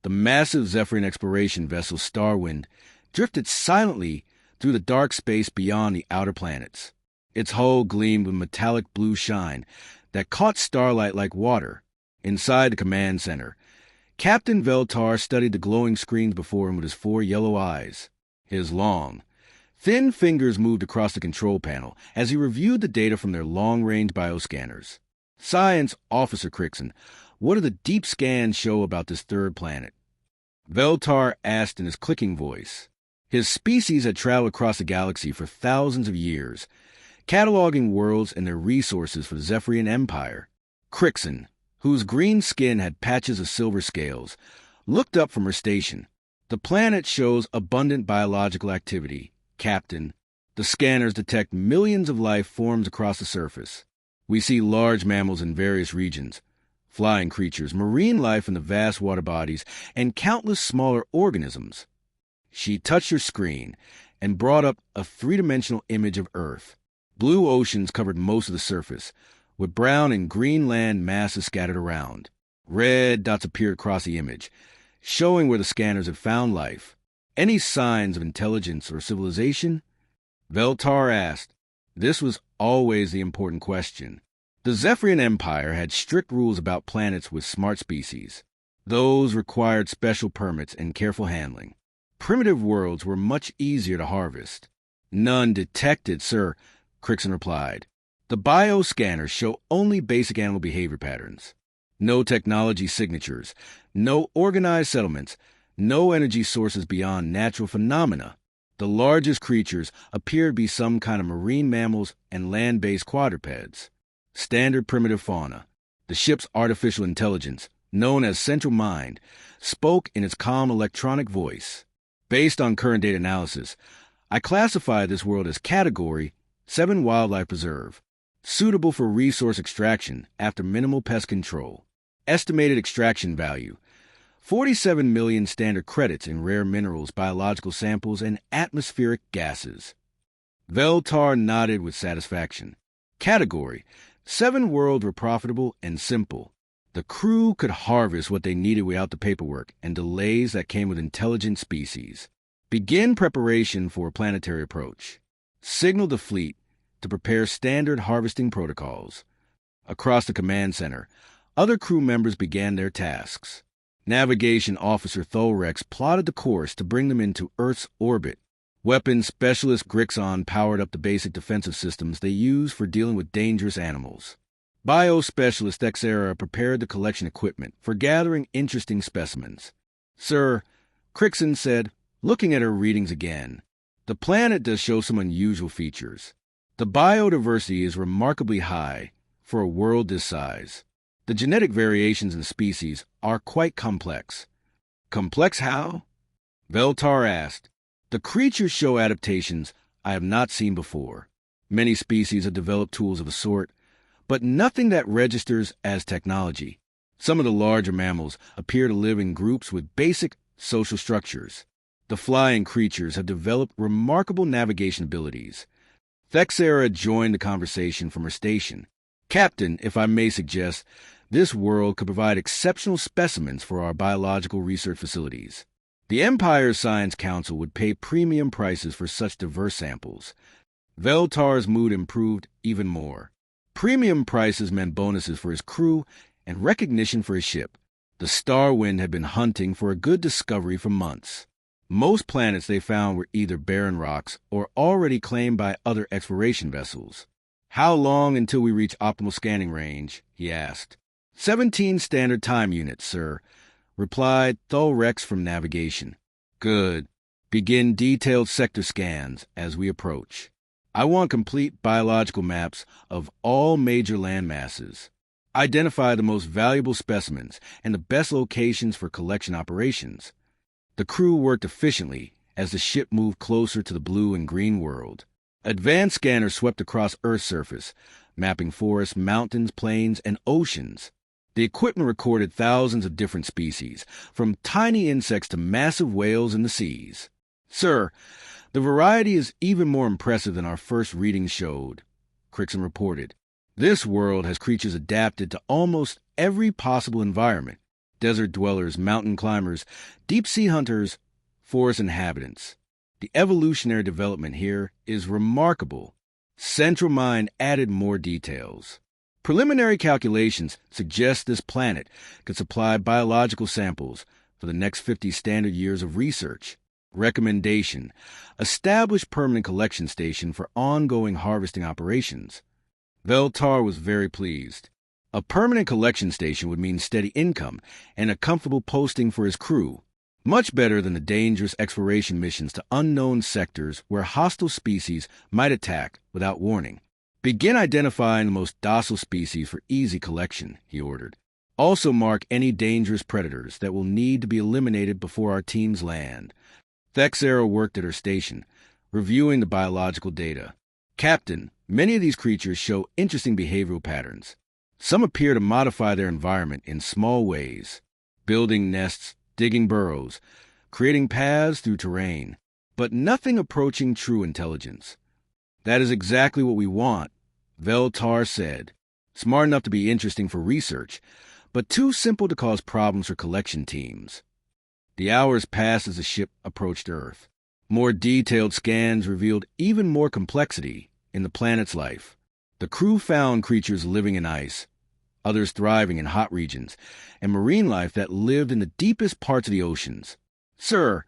The massive Zephyrin exploration vessel Starwind drifted silently through the dark space beyond the outer planets. Its hull gleamed with metallic blue shine that caught starlight like water. Inside the command center, Captain Veltar studied the glowing screens before him with his 4 yellow eyes. His long, thin fingers moved across the control panel as he reviewed the data from their long-range bioscanners. Science Officer Crixon, what do the deep scans show about this third planet? Veltar asked in his clicking voice. His species had traveled across the galaxy for thousands of years, cataloging worlds and their resources for the Zephyrian Empire. Crixon, whose green skin had patches of silver scales, looked up from her station. The planet shows abundant biological activity, Captain. The scanners detect millions of life forms across the surface. We see large mammals in various regions, flying creatures, marine life in the vast water bodies, and countless smaller organisms. She touched her screen and brought up a 3-dimensional image of Earth. Blue oceans covered most of the surface, with brown and green land masses scattered around. Red dots appeared across the image, showing where the scanners had found life. Any signs of intelligence or civilization? Veltar asked. This was always the important question. The Zephyrian Empire had strict rules about planets with smart species. Those required special permits and careful handling. Primitive worlds were much easier to harvest. None detected, sir, Crixon replied. The bioscanners show only basic animal behavior patterns. No technology signatures, no organized settlements, no energy sources beyond natural phenomena. The largest creatures appear to be some kind of marine mammals and land-based quadrupeds. Standard primitive fauna. The ship's artificial intelligence, known as Central Mind, spoke in its calm electronic voice. Based on current data analysis, I classify this world as Category 7 Wildlife Preserve, suitable for resource extraction after minimal pest control. Estimated extraction value, 47 million standard credits in rare minerals, biological samples, and atmospheric gases. Veltar nodded with satisfaction. Category 7 worlds were profitable and simple. The crew could harvest what they needed without the paperwork and delays that came with intelligent species. Begin preparation for a planetary approach. Signal the fleet to prepare standard harvesting protocols. Across the command center, other crew members began their tasks. Navigation Officer Thulrex plotted the course to bring them into Earth's orbit. Weapons Specialist Grixon powered up the basic defensive systems they use for dealing with dangerous animals. Biospecialist Xera prepared the collection equipment for gathering interesting specimens. Sir, Crixon said, looking at her readings again, the planet does show some unusual features. The biodiversity is remarkably high for a world this size. The genetic variations in species are quite complex. Complex how? Veltar asked. The creatures show adaptations I have not seen before. Many species have developed tools of a sort, but nothing that registers as technology. Some of the larger mammals appear to live in groups with basic social structures. The flying creatures have developed remarkable navigation abilities. Thexera joined the conversation from her station. Captain, if I may suggest, this world could provide exceptional specimens for our biological research facilities. The Empire's Science Council would pay premium prices for such diverse samples. Veltar's mood improved even more. Premium prices meant bonuses for his crew and recognition for his ship. The Starwind had been hunting for a good discovery for months. Most planets they found were either barren rocks or already claimed by other exploration vessels. How long until we reach optimal scanning range? He asked. 17 standard time units, sir, replied Thulrex from navigation. Good. Begin detailed sector scans as we approach. I want complete biological maps of all major land masses. Identify the most valuable specimens and the best locations for collection operations. The crew worked efficiently as the ship moved closer to the blue and green world. Advanced scanners swept across Earth's surface, mapping forests, mountains, plains, and oceans. The equipment recorded thousands of different species, from tiny insects to massive whales in the seas. Sir, the variety is even more impressive than our first readings showed, Crixon reported. This world has creatures adapted to almost every possible environment. desert dwellers, mountain climbers, deep-sea hunters, forest inhabitants. The evolutionary development here is remarkable. Central Mind added more details. Preliminary calculations suggest this planet could supply biological samples for the next 50 standard years of research. Recommendation: establish permanent collection station for ongoing harvesting operations. Veltar was very pleased. A permanent collection station would mean steady income and a comfortable posting for his crew. Much better than the dangerous exploration missions to unknown sectors where hostile species might attack without warning. Begin identifying the most docile species for easy collection, he ordered. Also mark any dangerous predators that will need to be eliminated before our teams land. Thexera worked at her station, reviewing the biological data. Captain, many of these creatures show interesting behavioral patterns. Some appear to modify their environment in small ways, building nests, digging burrows, creating paths through terrain, but nothing approaching true intelligence. That is exactly what we want, Veltar said. Smart enough to be interesting for research, but too simple to cause problems for collection teams. The hours passed as the ship approached Earth. More detailed scans revealed even more complexity in the planet's life. The crew found creatures living in ice, others thriving in hot regions, and marine life that lived in the deepest parts of the oceans. Sir,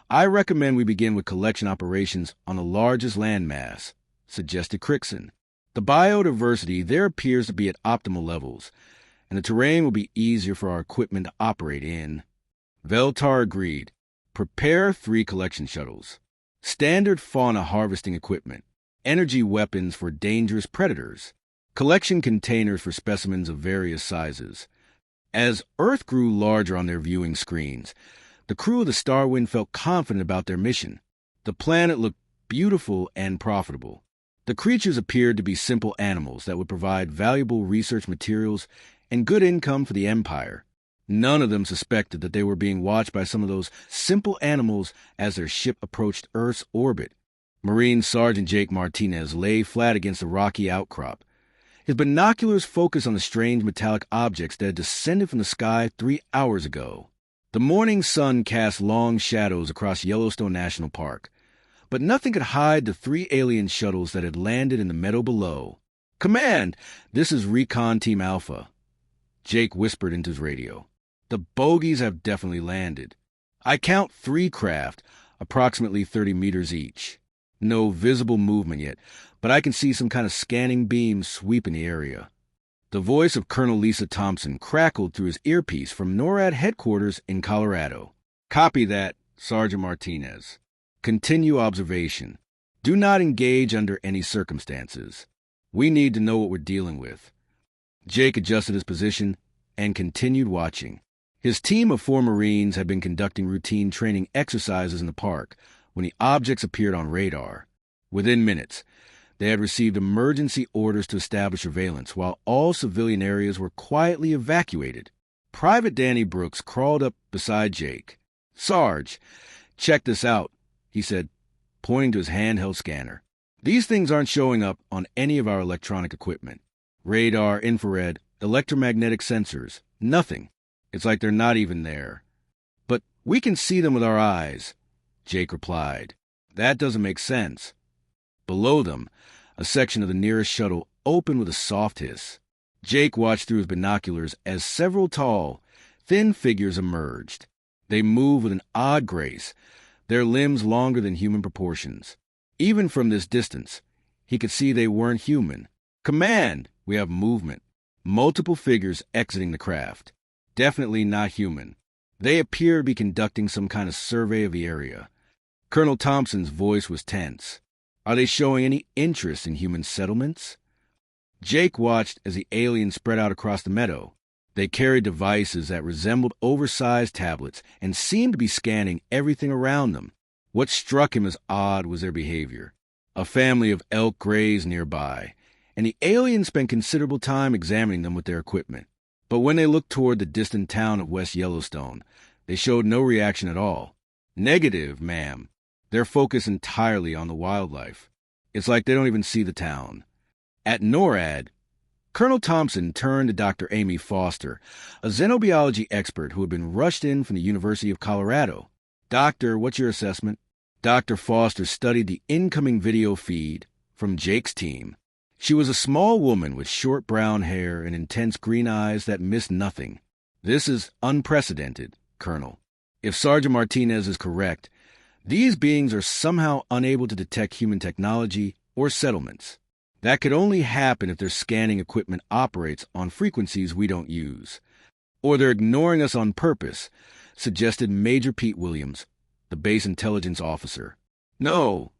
I recommend we begin with collection operations on the largest landmass, suggested Crixon. The biodiversity there appears to be at optimal levels, and the terrain will be easier for our equipment to operate in. Veltar agreed. Prepare 3 collection shuttles. Standard fauna harvesting equipment. Energy weapons for dangerous predators. Collection containers for specimens of various sizes. As Earth grew larger on their viewing screens, the crew of the Starwind felt confident about their mission. The planet looked beautiful and profitable. The creatures appeared to be simple animals that would provide valuable research materials and good income for the Empire. None of them suspected that they were being watched by some of those simple animals as their ship approached Earth's orbit. Marine Sergeant Jake Martinez lay flat against a rocky outcrop. His binoculars focused on the strange metallic objects that had descended from the sky 3 hours ago. The morning sun cast long shadows across Yellowstone National Park, but nothing could hide the 3 alien shuttles that had landed in the meadow below. "Command, this is Recon Team Alpha," Jake whispered into his radio. "The bogies have definitely landed. I count 3 craft, approximately 30 meters each. No visible movement yet, but I can see some kind of scanning beams sweeping the area." The voice of Colonel Lisa Thompson crackled through his earpiece from NORAD headquarters in Colorado. "Copy that, Sergeant Martinez. Continue observation. Do not engage under any circumstances. We need to know what we're dealing with." Jake adjusted his position and continued watching. His team of 4 Marines had been conducting routine training exercises in the park when the objects appeared on radar. Within minutes, they had received emergency orders to establish surveillance while all civilian areas were quietly evacuated. Private Danny Brooks crawled up beside Jake. "Sarge, check this out," he said, pointing to his handheld scanner. "These things aren't showing up on any of our electronic equipment. Radar, infrared, electromagnetic sensors, nothing. It's like they're not even there." "But we can see them with our eyes," Jake replied. "That doesn't make sense." Below them, a section of the nearest shuttle opened with a soft hiss. Jake watched through his binoculars as several tall, thin figures emerged. They moved with an odd grace, their limbs longer than human proportions. Even from this distance, he could see they weren't human. "Command, we have movement." Multiple figures exiting the craft. Definitely not human. They appear to be conducting some kind of survey of the area. Colonel Thompson's voice was tense. "Are they showing any interest in human settlements?" Jake watched as the aliens spread out across the meadow. They carried devices that resembled oversized tablets and seemed to be scanning everything around them. What struck him as odd was their behavior. A family of elk grazed nearby, and the aliens spent considerable time examining them with their equipment. But when they looked toward the distant town of West Yellowstone, they showed no reaction at all. "Negative, ma'am. They're focused entirely on the wildlife. It's like they don't even see the town." At NORAD, Colonel Thompson turned to Dr. Amy Foster, a xenobiology expert who had been rushed in from the University of Colorado. "Doctor, what's your assessment?" Dr. Foster studied the incoming video feed from Jake's team. She was a small woman with short brown hair and intense green eyes that missed nothing. "This is unprecedented, Colonel. If Sergeant Martinez is correct, these beings are somehow unable to detect human technology or settlements. That could only happen if their scanning equipment operates on frequencies we don't use. Or they're ignoring us on purpose," suggested Major Pete Williams, the base intelligence officer. "No,"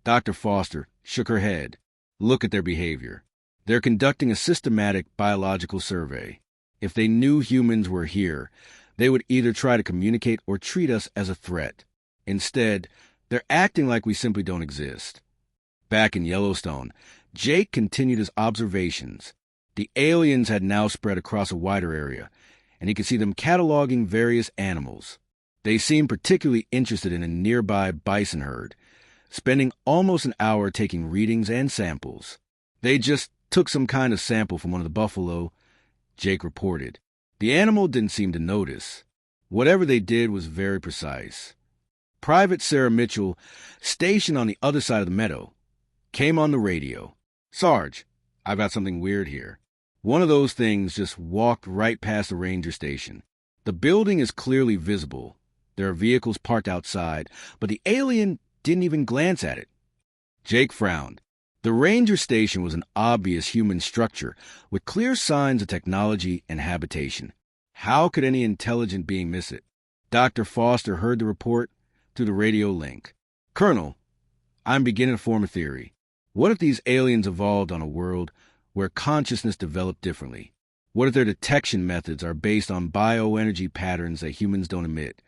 Dr. Foster shook her head. "Look at their behavior. They're conducting a systematic biological survey. If they knew humans were here, they would either try to communicate or treat us as a threat. Instead, they're acting like we simply don't exist." Back in Yellowstone, Jake continued his observations. The aliens had now spread across a wider area, and he could see them cataloging various animals. They seemed particularly interested in a nearby bison herd, spending almost an hour taking readings and samples. "They just took some kind of sample from one of the buffalo," Jake reported. "The animal didn't seem to notice. Whatever they did was very precise." Private Sarah Mitchell, stationed on the other side of the meadow, came on the radio. "Sarge, I've got something weird here. One of those things just walked right past the ranger station. The building is clearly visible. There are vehicles parked outside, but the alien didn't even glance at it." Jake frowned. The ranger station was an obvious human structure with clear signs of technology and habitation. How could any intelligent being miss it? Dr. Foster heard the report through the radio link. "Colonel, I'm beginning to form a theory. What if these aliens evolved on a world where consciousness developed differently? What if their detection methods are based on bioenergy patterns that humans don't emit?"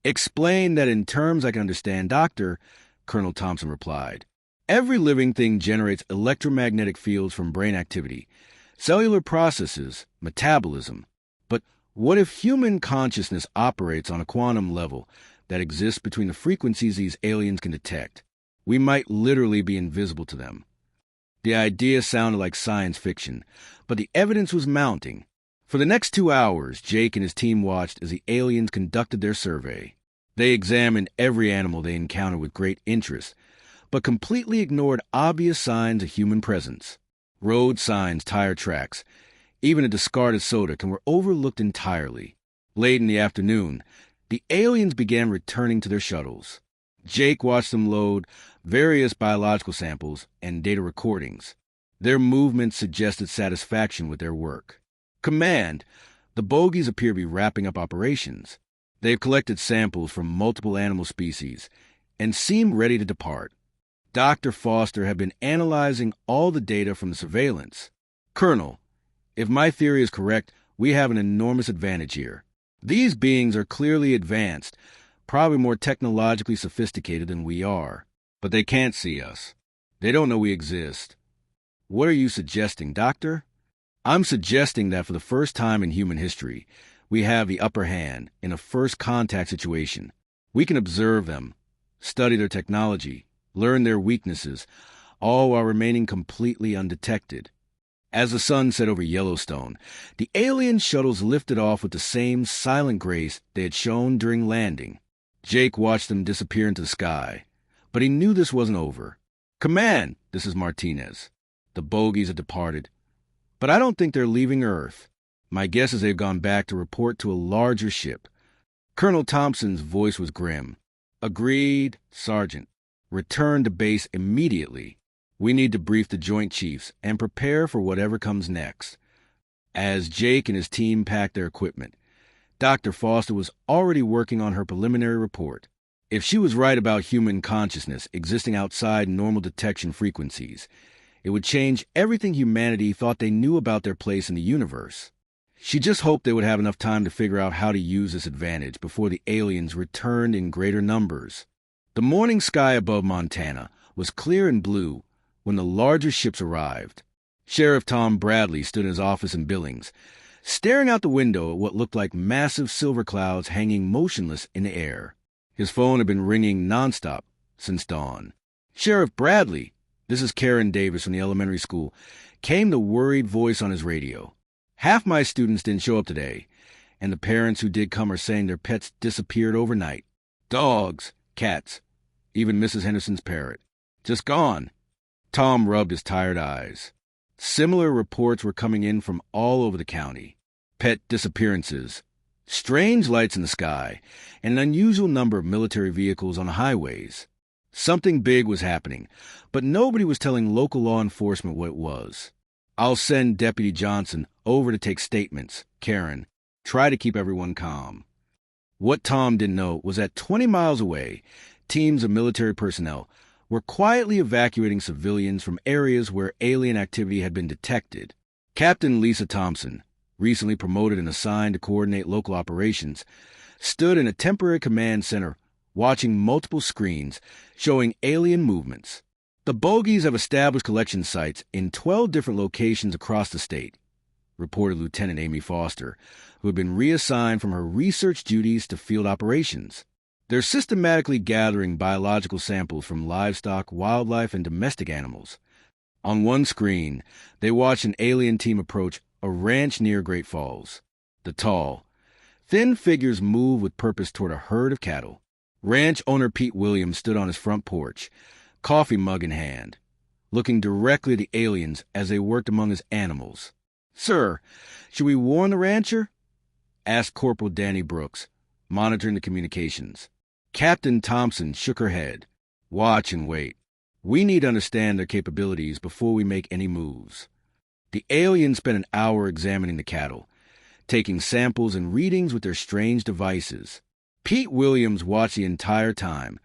"Explain that in terms I can understand, Doctor," Colonel Thompson replied. "Every living thing generates electromagnetic fields from brain activity, cellular processes, metabolism. But what if human consciousness operates on a quantum level that exists between the frequencies these aliens can detect? We might literally be invisible to them." The idea sounded like science fiction, but the evidence was mounting. For the next 2 hours, Jake and his team watched as the aliens conducted their survey. They examined every animal they encountered with great interest, but completely ignored obvious signs of human presence. Road signs, tire tracks, even a discarded soda can were overlooked entirely. Late in the afternoon, the aliens began returning to their shuttles. Jake watched them load various biological samples and data recordings. Their movements suggested satisfaction with their work. "Command, the bogies appear to be wrapping up operations. They've collected samples from multiple animal species and seem ready to depart. Dr. Foster had been analyzing all the data from the surveillance. Colonel, if my theory is correct, we have an enormous advantage here. These beings are clearly advanced, probably more technologically sophisticated than we are, but they can't see us. They don't know we exist. What are you suggesting, Doctor?" "I'm suggesting that for the first time in human history, we have the upper hand in a first contact situation. We can observe them, study their technology, learn their weaknesses, all while remaining completely undetected." As the sun set over Yellowstone, the alien shuttles lifted off with the same silent grace they had shown during landing. Jake watched them disappear into the sky, but he knew this wasn't over. "Command, this is Martinez. The bogies have departed, but I don't think they're leaving Earth. My guess is they've gone back to report to a larger ship." Colonel Thompson's voice was grim. "Agreed, Sergeant. Return to base immediately. We need to brief the Joint Chiefs and prepare for whatever comes next." As Jake and his team packed their equipment, Dr. Foster was already working on her preliminary report. If she was right about human consciousness existing outside normal detection frequencies, it would change everything humanity thought they knew about their place in the universe. She just hoped they would have enough time to figure out how to use this advantage before the aliens returned in greater numbers. The morning sky above Montana was clear and blue when the larger ships arrived. Sheriff Tom Bradley stood in his office in Billings, staring out the window at what looked like massive silver clouds hanging motionless in the air. His phone had been ringing nonstop since dawn. "Sheriff Bradley," This is Karen Davis from the elementary school, came the worried voice on his radio. Half my students didn't show up today, and the parents who did come are saying their pets disappeared overnight. Dogs, cats, even Mrs. Henderson's parrot. Just gone. Tom rubbed his tired eyes. Similar reports were coming in from all over the county. Pet disappearances, strange lights in the sky, and an unusual number of military vehicles on the highways. Something big was happening, but nobody was telling local law enforcement what it was. I'll send Deputy Johnson over to take statements, Karen. Try to keep everyone calm. What Tom didn't know was that 20 miles away, teams of military personnel were quietly evacuating civilians from areas where alien activity had been detected. Captain Lisa Thompson, recently promoted and assigned to coordinate local operations, stood in a temporary command center watching multiple screens showing alien movements. The bogies have established collection sites in 12 different locations across the state, reported Lieutenant Amy Foster, who had been reassigned from her research duties to field operations. They're systematically gathering biological samples from livestock, wildlife, and domestic animals. On one screen, they watched an alien team approach a ranch near Great Falls. The tall, thin figures moved with purpose toward a herd of cattle. Ranch owner Pete Williams stood on his front porch, coffee mug in hand, looking directly at the aliens as they worked among his animals. "Sir, should we warn the rancher?" asked Corporal Danny Brooks, monitoring the communications. Captain Thompson shook her head. "Watch and wait. We need to understand their capabilities before we make any moves." The aliens spent an hour examining the cattle, taking samples and readings with their strange devices. Pete Williams watched the entire time,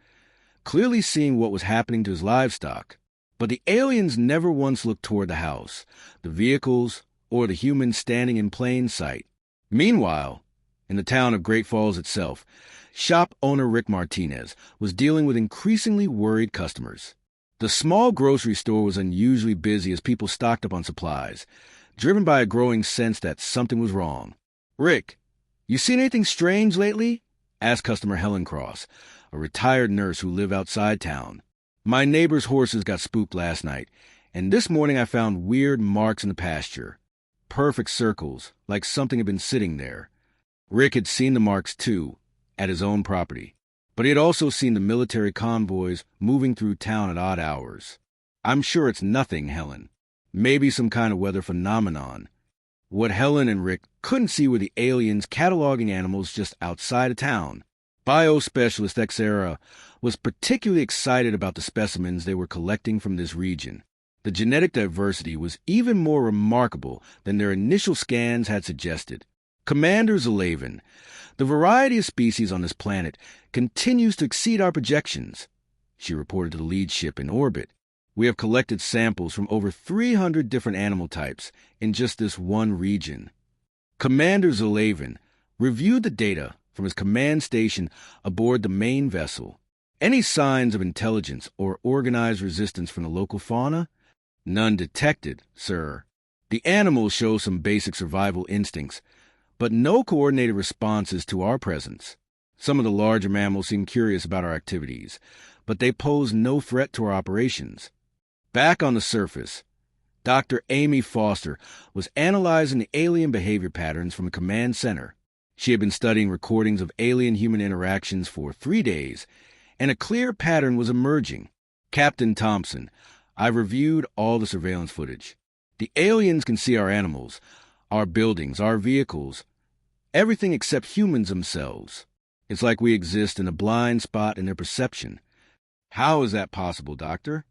clearly seeing what was happening to his livestock. But the aliens never once looked toward the house, the vehicles, or the humans standing in plain sight. Meanwhile, in the town of Great Falls itself, shop owner Rick Martinez was dealing with increasingly worried customers. The small grocery store was unusually busy as people stocked up on supplies, driven by a growing sense that something was wrong. "Rick, you seen anything strange lately?" asked customer Helen Cross, a retired nurse who lived outside town. "My neighbor's horses got spooked last night, and this morning I found weird marks in the pasture. Perfect circles, like something had been sitting there." Rick had seen the marks, too, at his own property, but he had also seen the military convoys moving through town at odd hours. "I'm sure it's nothing, Helen. Maybe some kind of weather phenomenon." What Helen and Rick couldn't see were the aliens cataloging animals just outside of town. Biospecialist Xera was particularly excited about the specimens they were collecting from this region. The genetic diversity was even more remarkable than their initial scans had suggested. "Commander Zalavin, the variety of species on this planet continues to exceed our projections," she reported to the lead ship in orbit. "We have collected samples from over 300 different animal types in just this one region." Commander Zalavin reviewed the data from his command station aboard the main vessel. "Any signs of intelligence or organized resistance from the local fauna?" "None detected, sir. The animals show some basic survival instincts, but no coordinated responses to our presence. Some of the larger mammals seem curious about our activities, but they pose no threat to our operations." Back on the surface, Dr. Amy Foster was analyzing the alien behavior patterns from the command center. She had been studying recordings of alien-human interactions for 3 days, and a clear pattern was emerging. "Captain Thompson, I've reviewed all the surveillance footage. The aliens can see our animals, our buildings, our vehicles, everything except humans themselves. It's like we exist in a blind spot in their perception." "How is that possible, Doctor?"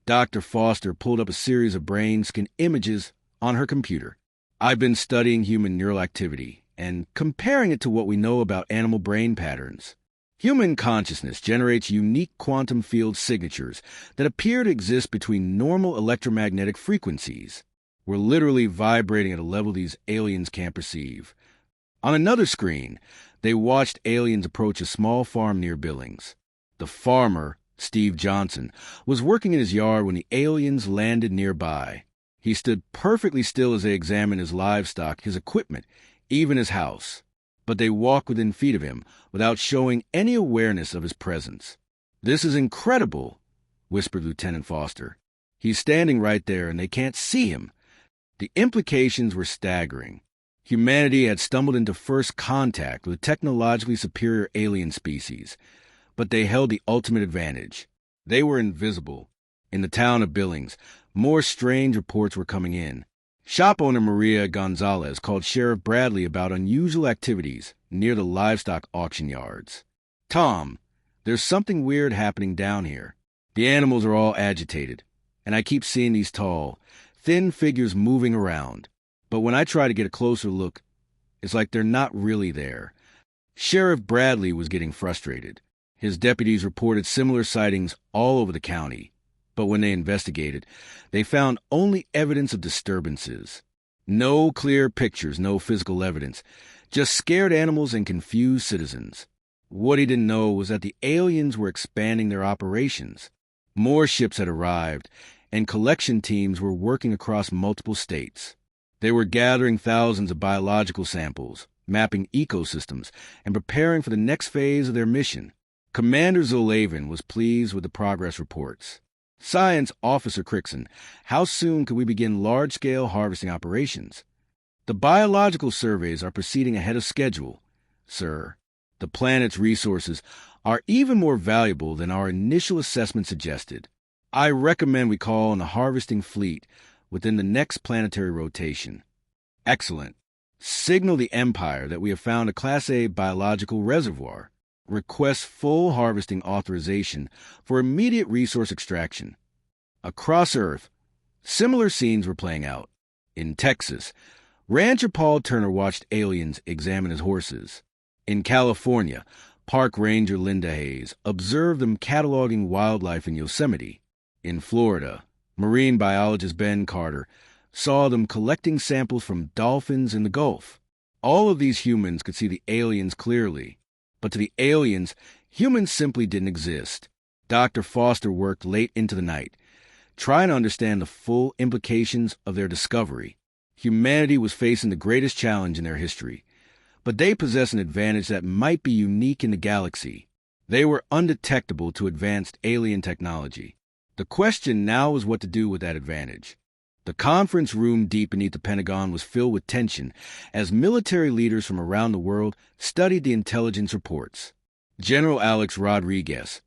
Dr. Foster pulled up a series of brain scan images on her computer. "I've been studying human neural activity and comparing it to what we know about animal brain patterns. Human consciousness generates unique quantum field signatures that appear to exist between normal electromagnetic frequencies. We're literally vibrating at a level these aliens can't perceive." On another screen, they watched aliens approach a small farm near Billings. The farmer, Steve Johnson, was working in his yard when the aliens landed nearby. He stood perfectly still as they examined his livestock, his equipment, even his house. But they walked within feet of him without showing any awareness of his presence. "This is incredible," whispered Lieutenant Foster. He's standing right there and they can't see him. The implications were staggering. Humanity had stumbled into first contact with technologically superior alien species, but they held the ultimate advantage. They were invisible. In the town of Billings, more strange reports were coming in. Shop owner Maria Gonzalez called Sheriff Bradley about unusual activities near the livestock auction yards. "Tom, there's something weird happening down here. The animals are all agitated, and I keep seeing these tall, thin figures moving around. But when I try to get a closer look, it's like they're not really there." Sheriff Bradley was getting frustrated. His deputies reported similar sightings all over the county, but when they investigated, they found only evidence of disturbances. No clear pictures, no physical evidence, just scared animals and confused citizens. What he didn't know was that the aliens were expanding their operations. More ships had arrived, and collection teams were working across multiple states. They were gathering thousands of biological samples, mapping ecosystems, and preparing for the next phase of their mission. Commander Zolavin was pleased with the progress reports. "Science Officer Crickson, how soon could we begin large-scale harvesting operations?" "The biological surveys are proceeding ahead of schedule, sir. The planet's resources are even more valuable than our initial assessment suggested. I recommend we call on the harvesting fleet within the next planetary rotation." "Excellent. Signal the Empire that we have found a Class A biological reservoir. Request full harvesting authorization for immediate resource extraction." Across Earth, similar scenes were playing out. In Texas, rancher Paul Turner watched aliens examine his horses. In California, park ranger Linda Hayes observed them cataloging wildlife in Yosemite. In Florida, marine biologist Ben Carter saw them collecting samples from dolphins in the Gulf. All of these humans could see the aliens clearly. But to the aliens, humans simply didn't exist. Dr. Foster worked late into the night, trying to understand the full implications of their discovery. Humanity was facing the greatest challenge in their history, but they possessed an advantage that might be unique in the galaxy. They were undetectable to advanced alien technology. The question now was what to do with that advantage. The conference room deep beneath the Pentagon was filled with tension as military leaders from around the world studied the intelligence reports. General Alex Rodriguez,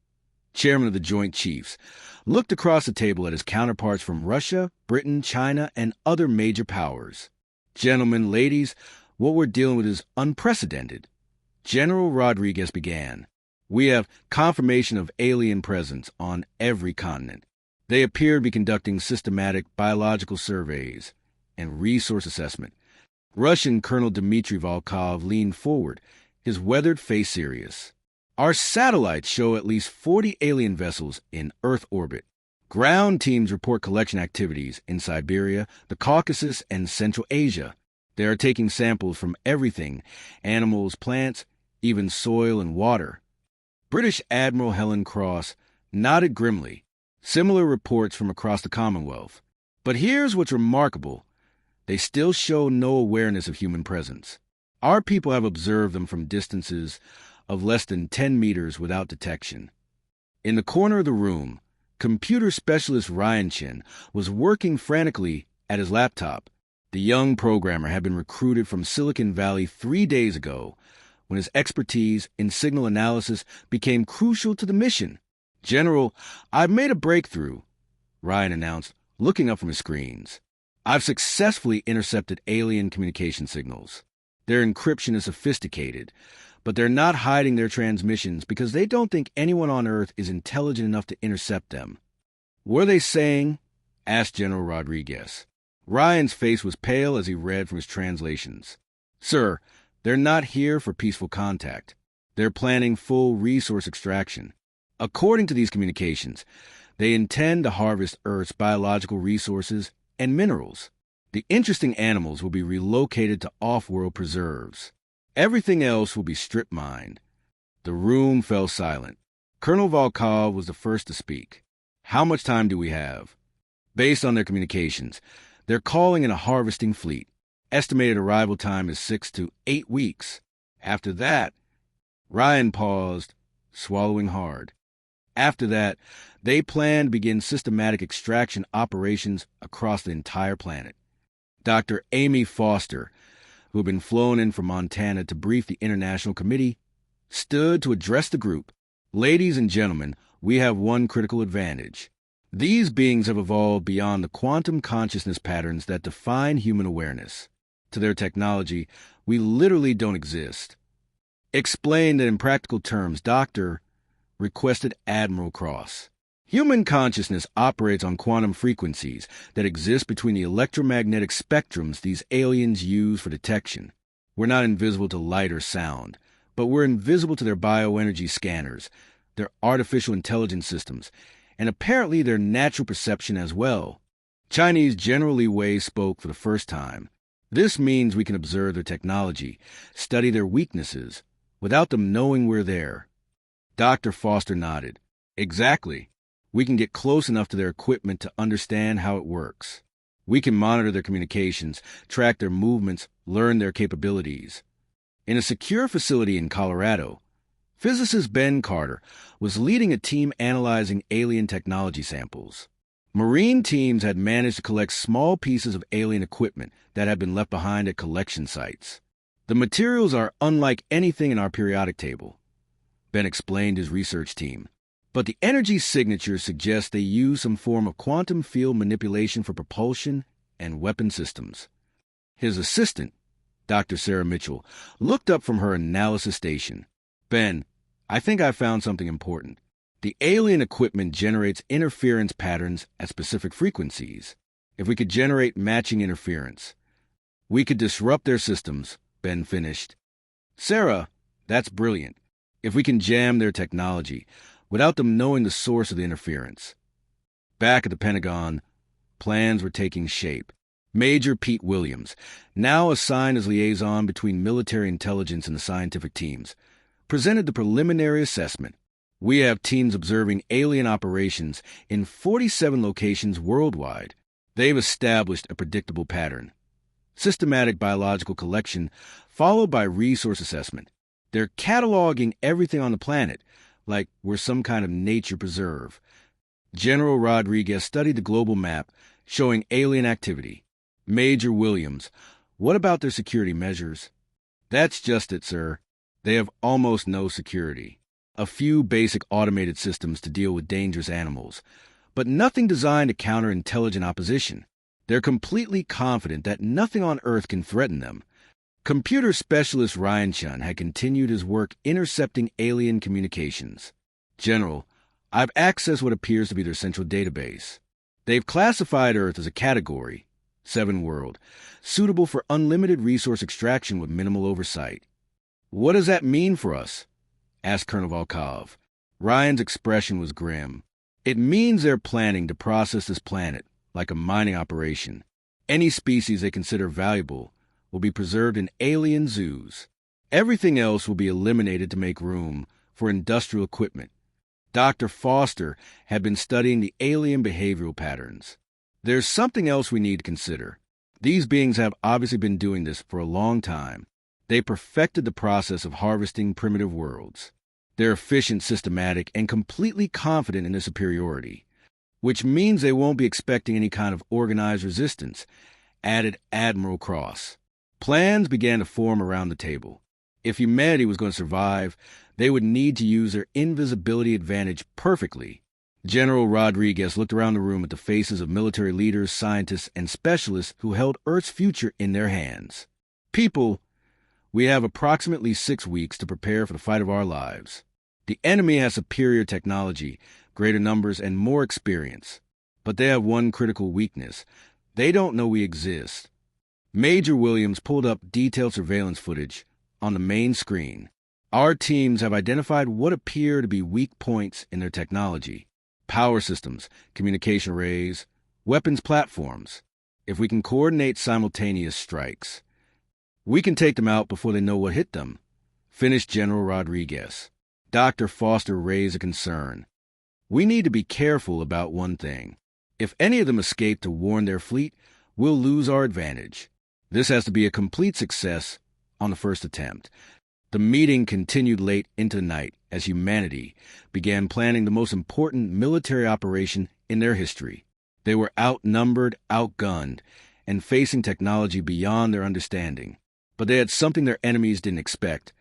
chairman of the Joint Chiefs, looked across the table at his counterparts from Russia, Britain, China, and other major powers. "Gentlemen, ladies, what we're dealing with is unprecedented." General Rodriguez began. "We have confirmation of alien presence on every continent. They appear to be conducting systematic biological surveys and resource assessment." Russian Colonel Dmitry Volkov leaned forward, his weathered face serious. "Our satellites show at least 40 alien vessels in Earth orbit. Ground teams report collection activities in Siberia, the Caucasus, and Central Asia. They are taking samples from everything, animals, plants, even soil and water." British Admiral Helen Cross nodded grimly. Similar reports from across the Commonwealth. But here's what's remarkable. They still show no awareness of human presence. Our people have observed them from distances of less than 10 meters without detection. In the corner of the room, computer specialist Ryan Chen was working frantically at his laptop. The young programmer had been recruited from Silicon Valley 3 days ago, when his expertise in signal analysis became crucial to the mission. "General, I've made a breakthrough," Ryan announced, looking up from his screens. "I've successfully intercepted alien communication signals. Their encryption is sophisticated, but they're not hiding their transmissions because they don't think anyone on Earth is intelligent enough to intercept them." "What are they saying?" asked General Rodriguez. Ryan's face was pale as he read from his translations. "Sir, they're not here for peaceful contact. They're planning full resource extraction. According to these communications, they intend to harvest Earth's biological resources and minerals. The interesting animals will be relocated to off-world preserves. Everything else will be strip-mined." The room fell silent. Colonel Volkov was the first to speak. "How much time do we have?" Based on their communications, they're calling in a harvesting fleet. Estimated arrival time is 6 to 8 weeks. After that, Ryan paused, swallowing hard. "After that, They plan to begin systematic extraction operations across the entire planet. Dr. Amy Foster, who had been flown in from Montana to brief the International Committee, stood to address the group. Ladies and gentlemen, we have one critical advantage. These beings have evolved beyond the quantum consciousness patterns that define human awareness. To their technology, we literally don't exist. Explained that in practical terms, Dr. requested Admiral Cross. Human consciousness operates on quantum frequencies that exist between the electromagnetic spectrums these aliens use for detection. We're not invisible to light or sound, but we're invisible to their bioenergy scanners, their artificial intelligence systems, and apparently their natural perception as well. Chinese General Li Wei spoke for the first time. This means we can observe their technology, study their weaknesses, without them knowing we're there. Dr. Foster nodded. Exactly. We can get close enough to their equipment to understand how it works. We can monitor their communications, track their movements, learn their capabilities. In a secure facility in Colorado, physicist Ben Carter was leading a team analyzing alien technology samples. Marine teams had managed to collect small pieces of alien equipment that had been left behind at collection sites. The materials are unlike anything in our periodic table, Ben explained his research team. But the energy signatures suggest they use some form of quantum field manipulation for propulsion and weapon systems. His assistant, Dr. Sarah Mitchell, looked up from her analysis station. Ben, I think I found something important. The alien equipment generates interference patterns at specific frequencies. If we could generate matching interference, we could disrupt their systems, Ben finished. Sarah, that's brilliant. If we can jam their technology, without them knowing the source of the interference. Back at the Pentagon, plans were taking shape. Major Pete Williams, now assigned as liaison between military intelligence and the scientific teams, presented the preliminary assessment. We have teams observing alien operations in 47 locations worldwide. They've established a predictable pattern. Systematic biological collection, followed by resource assessment. They're cataloging everything on the planet, like we're some kind of nature preserve. General Rodriguez studied the global map, showing alien activity. Major Williams, what about their security measures? That's just it, sir. They have almost no security. A few basic automated systems to deal with dangerous animals, but nothing designed to counter intelligent opposition. They're completely confident that nothing on Earth can threaten them. Computer specialist Ryan Chun had continued his work intercepting alien communications. General, I've accessed what appears to be their central database. They've classified Earth as a category, 7 world, suitable for unlimited resource extraction with minimal oversight. What does that mean for us? Asked Colonel Volkov. Ryan's expression was grim. It means they're planning to process this planet like a mining operation. Any species they consider valuable will be preserved in alien zoos. Everything else will be eliminated to make room for industrial equipment. Dr. Foster had been studying the alien behavioral patterns. There's something else we need to consider. These beings have obviously been doing this for a long time. They perfected the process of harvesting primitive worlds. They're efficient, systematic, and completely confident in their superiority, which means they won't be expecting any kind of organized resistance, added Admiral Cross. Plans began to form around the table. If humanity was going to survive, they would need to use their invisibility advantage perfectly. General Rodriguez looked around the room at the faces of military leaders, scientists, and specialists who held Earth's future in their hands. People, we have approximately 6 weeks to prepare for the fight of our lives. The enemy has superior technology, greater numbers, and more experience. But they have one critical weakness. They don't know we exist. Major Williams pulled up detailed surveillance footage on the main screen. Our teams have identified what appear to be weak points in their technology. Power systems, communication arrays, weapons platforms. If we can coordinate simultaneous strikes, we can take them out before they know what hit them, finished General Rodriguez. Dr. Foster raised a concern. We need to be careful about one thing. If any of them escape to warn their fleet, we'll lose our advantage. This has to be a complete success on the first attempt. The meeting continued late into the night as humanity began planning the most important military operation in their history. They were outnumbered, outgunned, and facing technology beyond their understanding. But they had something their enemies didn't expect: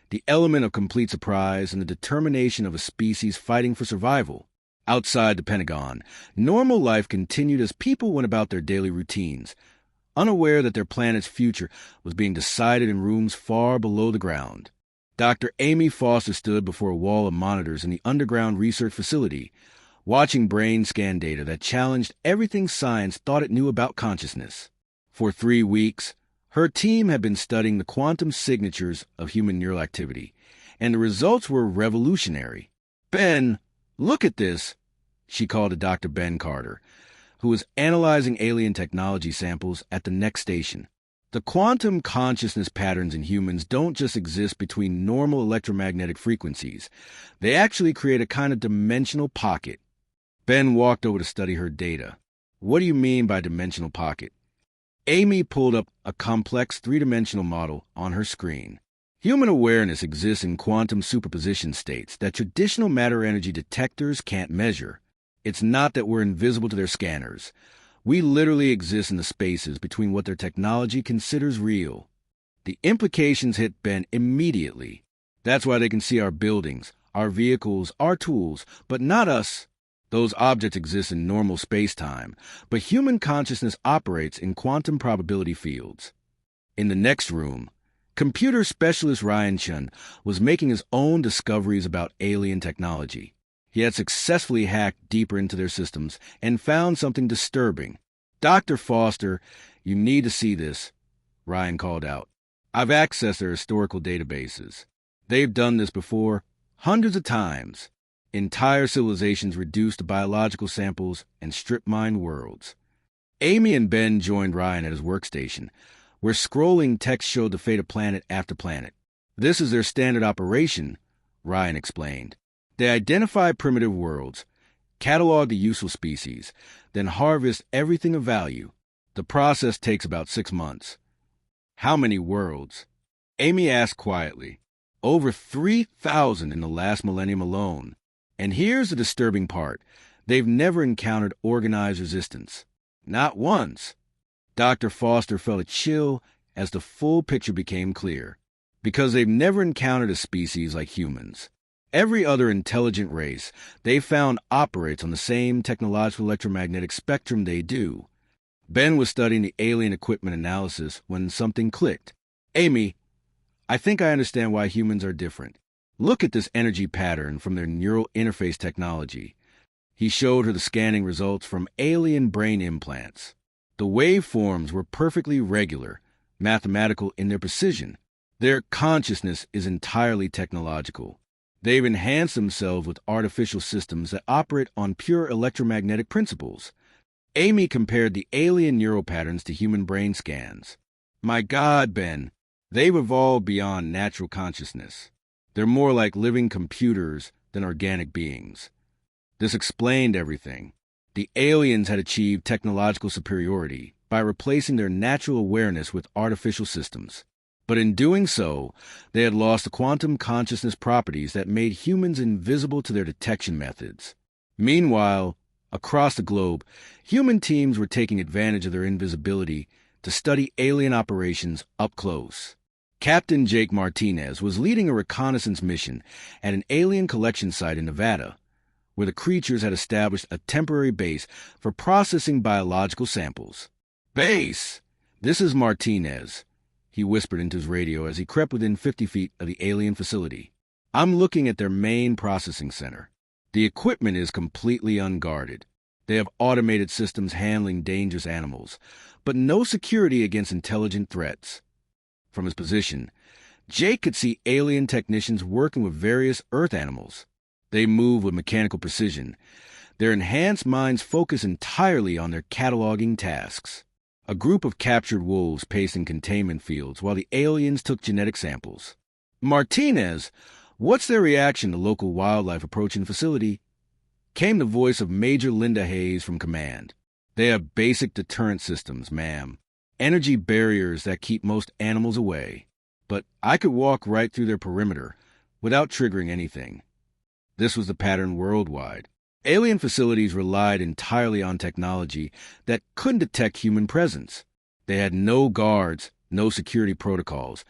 the element of complete surprise and the determination of a species fighting for survival. Outside the Pentagon, normal life continued as people went about their daily routines, unaware that their planet's future was being decided in rooms far below the ground. Dr. Amy Foster stood before a wall of monitors in the underground research facility, watching brain scan data that challenged everything science thought it knew about consciousness. For 3 weeks, her team had been studying the quantum signatures of human neural activity, and the results were revolutionary. "Ben, look at this," she called to Dr. Ben Carter, who was analyzing alien technology samples at the next station. "The quantum consciousness patterns in humans don't just exist between normal electromagnetic frequencies. They actually create a kind of dimensional pocket." Ben walked over to study her data. "What do you mean by dimensional pocket?" Amy pulled up a complex three-dimensional model on her screen. "Human awareness exists in quantum superposition states that traditional matter-energy detectors can't measure. It's not that we're invisible to their scanners. We literally exist in the spaces between what their technology considers real." The implications hit Ben immediately. That's why they can see our buildings, our vehicles, our tools, but not us. Those objects exist in normal space-time, but human consciousness operates in quantum probability fields. In the next room, computer specialist Ryan Chun was making his own discoveries about alien technology. He had successfully hacked deeper into their systems and found something disturbing. "Dr. Foster, you need to see this," Ryan called out. "I've accessed their historical databases. They've done this before, hundreds of times. Entire civilizations reduced to biological samples and strip-mined worlds." Amy and Ben joined Ryan at his workstation, where scrolling text showed the fate of planet after planet. "This is their standard operation," Ryan explained. "They identify primitive worlds, catalog the useful species, then harvest everything of value. The process takes about 6 months." "How many worlds?" Amy asked quietly. "Over 3,000 in the last millennium alone. And here's the disturbing part: they've never encountered organized resistance. Not once." Dr. Foster felt a chill as the full picture became clear. Because they've never encountered a species like humans. Every other intelligent race they found operates on the same technological electromagnetic spectrum they do. Ben was studying the alien equipment analysis when something clicked. "Amy, I think I understand why humans are different. Look at this energy pattern from their neural interface technology." He showed her the scanning results from alien brain implants. The waveforms were perfectly regular, mathematical in their precision. Their consciousness is entirely technological. They've enhanced themselves with artificial systems that operate on pure electromagnetic principles. Amy compared the alien neural patterns to human brain scans. "My God, Ben, they've evolved beyond natural consciousness. They're more like living computers than organic beings." This explained everything. The aliens had achieved technological superiority by replacing their natural awareness with artificial systems. But in doing so, they had lost the quantum consciousness properties that made humans invisible to their detection methods. Meanwhile, across the globe, human teams were taking advantage of their invisibility to study alien operations up close. Captain Jake Martinez was leading a reconnaissance mission at an alien collection site in Nevada, where the creatures had established a temporary base for processing biological samples. "Base! This is Martinez," he whispered into his radio as he crept within 50 feet of the alien facility. "I'm looking at their main processing center. The equipment is completely unguarded. They have automated systems handling dangerous animals, but no security against intelligent threats." From his position, Jake could see alien technicians working with various Earth animals. They move with mechanical precision. Their enhanced minds focus entirely on their cataloging tasks. A group of captured wolves paced in containment fields while the aliens took genetic samples. "Martinez, what's their reaction to local wildlife approaching the facility?" Came the voice of Major Linda Hayes from command. "They have basic deterrent systems, ma'am. Energy barriers that keep most animals away. But I could walk right through their perimeter. without triggering anything. This was the pattern worldwide. Alien facilities relied entirely on technology that couldn't detect human presence. They had no guards, no security protocols,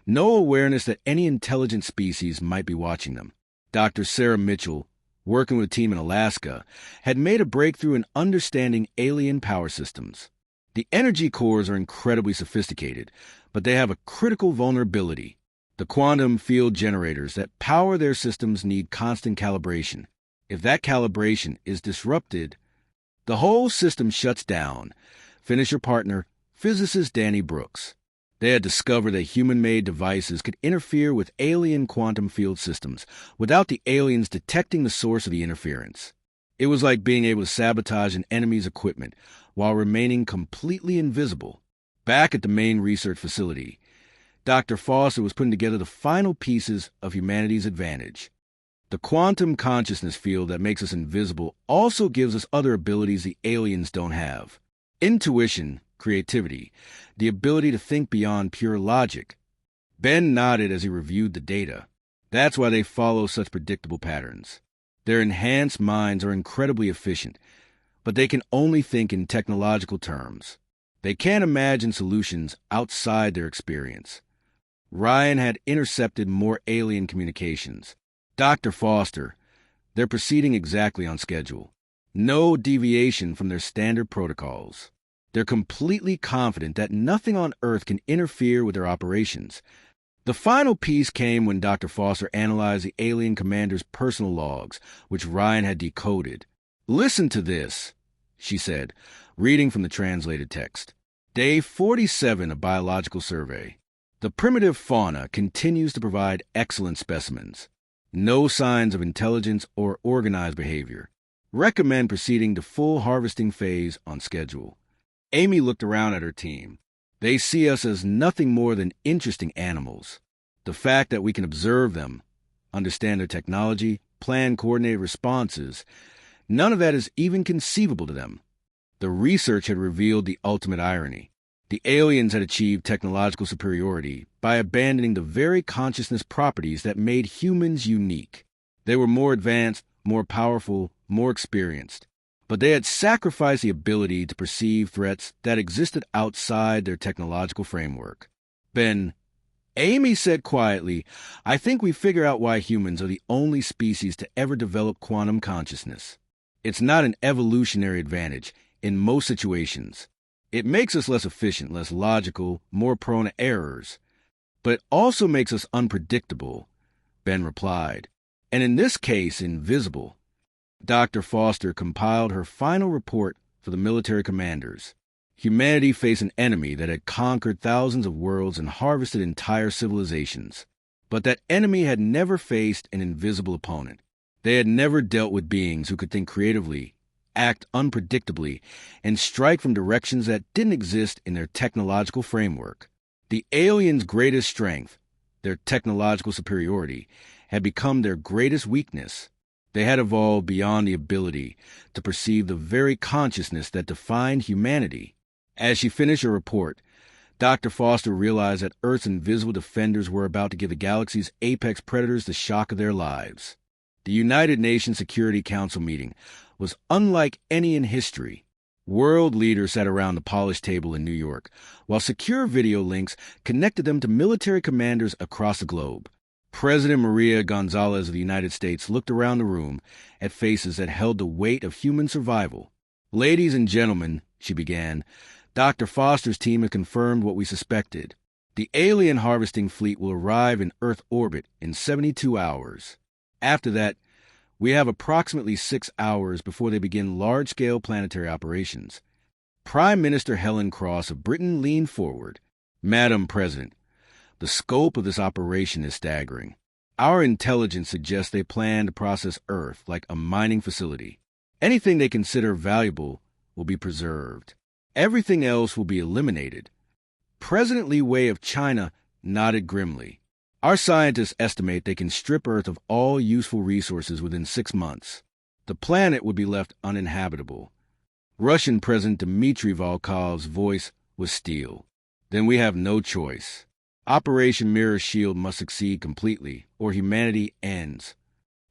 no awareness that any intelligent species might be watching them. Dr. Sarah Mitchell, working with a team in Alaska, had made a breakthrough in understanding alien power systems. The energy cores are incredibly sophisticated, but they have a critical vulnerability. The quantum field generators that power their systems need constant calibration. If that calibration is disrupted, the whole system shuts down. Finisher partner, physicist Danny Brooks. They had discovered that human-made devices could interfere with alien quantum field systems without the aliens detecting the source of the interference. It was like being able to sabotage an enemy's equipment while remaining completely invisible. Back at the main research facility, Dr. Foster was putting together the final pieces of humanity's advantage. The quantum consciousness field that makes us invisible also gives us other abilities the aliens don't have. Intuition, creativity, the ability to think beyond pure logic. Ben nodded as he reviewed the data. That's why they follow such predictable patterns. Their enhanced minds are incredibly efficient, but they can only think in technological terms. They can't imagine solutions outside their experience. Ryan had intercepted more alien communications. Dr. Foster, they're proceeding exactly on schedule. No deviation from their standard protocols. They're completely confident that nothing on Earth can interfere with their operations. The final piece came when Dr. Foster analyzed the alien commander's personal logs, which Ryan had decoded. "Listen to this," she said, reading from the translated text. Day 47 of biological survey. The primitive fauna continues to provide excellent specimens. No signs of intelligence or organized behavior. Recommend proceeding to full harvesting phase on schedule. Amy looked around at her team. They see us as nothing more than interesting animals. The fact that we can observe them, understand their technology, plan coordinated responses, none of that is even conceivable to them. The research had revealed the ultimate irony. The aliens had achieved technological superiority by abandoning the very consciousness properties that made humans unique. They were more advanced, more powerful, more experienced. But they had sacrificed the ability to perceive threats that existed outside their technological framework. Ben, Amy said quietly, "I think we figure out why humans are the only species to ever develop quantum consciousness. It's not an evolutionary advantage in most situations. It makes us less efficient, less logical, more prone to errors. But it also makes us unpredictable," Ben replied. "And in this case, invisible." Dr. Foster compiled her final report for the military commanders. Humanity faced an enemy that had conquered thousands of worlds and harvested entire civilizations. But that enemy had never faced an invisible opponent. They had never dealt with beings who could think creatively, act unpredictably, and strike from directions that didn't exist in their technological framework. The aliens' greatest strength, their technological superiority, had become their greatest weakness. They had evolved beyond the ability to perceive the very consciousness that defined humanity. As she finished her report, Dr. Foster realized that Earth's invisible defenders were about to give the galaxy's apex predators the shock of their lives. The United Nations Security Council meeting was unlike any in history. World leaders sat around the polished table in New York, while secure video links connected them to military commanders across the globe. President Maria Gonzalez of the United States looked around the room at faces that held the weight of human survival. "Ladies and gentlemen," she began, "Dr. Foster's team has confirmed what we suspected. The alien harvesting fleet will arrive in Earth orbit in 72 hours. After that, we have approximately 6 hours before they begin large-scale planetary operations." Prime Minister Helen Cross of Britain leaned forward. "Madam President, the scope of this operation is staggering. Our intelligence suggests they plan to process Earth like a mining facility. Anything they consider valuable will be preserved. Everything else will be eliminated." President Li Wei of China nodded grimly. "Our scientists estimate they can strip Earth of all useful resources within 6 months. The planet would be left uninhabitable." Russian President Dmitry Volkov's voice was steel. "Then we have no choice." Operation Mirror Shield must succeed completely, or humanity ends.